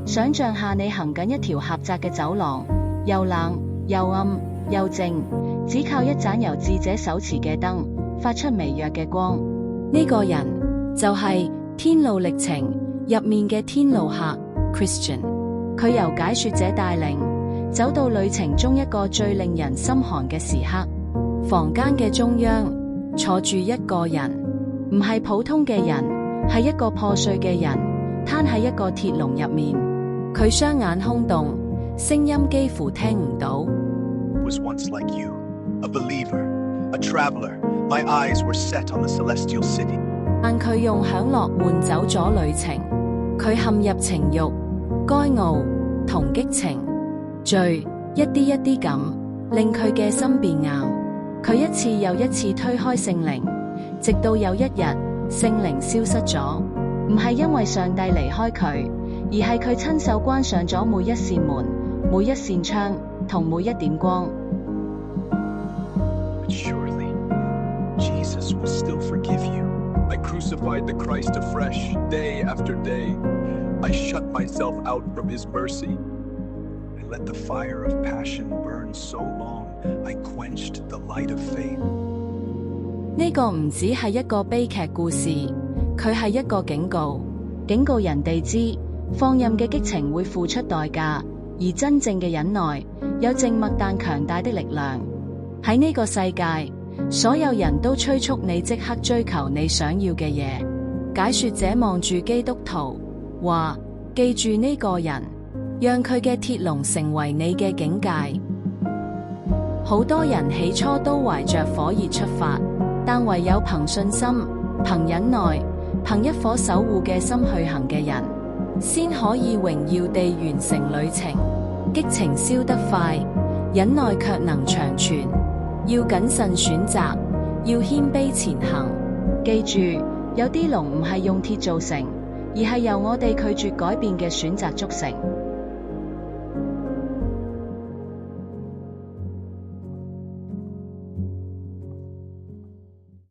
想象下你行緊一條狹窄嘅走廊，又冷又暗又靜，只靠一盞由智者手持嘅燈，發出微弱嘅光。呢個人就係天路歷程入面嘅天路客 Christian， 佢由解說者帶領，走到旅程中一個最令人心寒嘅時刻。房間嘅中央坐住一個人，唔係普通嘅人，係一個破碎嘅人，攤喺一個鐵籠入面。佢雙眼空洞，聲音幾乎聽唔到。Was once like you, a believer, a traveler. My eyes were set on the celestial city. 但佢用享樂換走咗旅程，佢陷入情慾、該傲同激情，罪一啲一啲咁令佢嘅心變硬。佢一次又一次推開聖靈，直到有一日聖靈消失咗，唔係因為上帝離開佢，而係佢親手關上咗每一扇門、每一扇窗同每一點光。But surely, Jesus will still forgive you. I crucified the Christ afresh, day after day. I shut myself out from his mercy. I let the fire of passion burn so long, I quenched the light of faith. 呢個唔只係一個悲劇故事，佢係一個警告，警告人哋知放任嘅激情會付出代價，而真正嘅忍耐有靜默但強大的力量。喺呢個世界，所有人都催促你即刻追求你想要嘅嘢。解說者望住基督徒，話：記住呢個人，讓佢嘅鐵籠成為你嘅境界。好多人起初都懷着火熱出發，但唯有憑信心、憑忍耐、憑一顆守護嘅心去行嘅人，先可以榮耀地完成旅程。激情燒得快，忍耐卻能長存。要謹慎選擇，要謙卑前行。記住，有啲籠唔係用鐵做成，而係由我哋拒絕改變嘅選擇築成。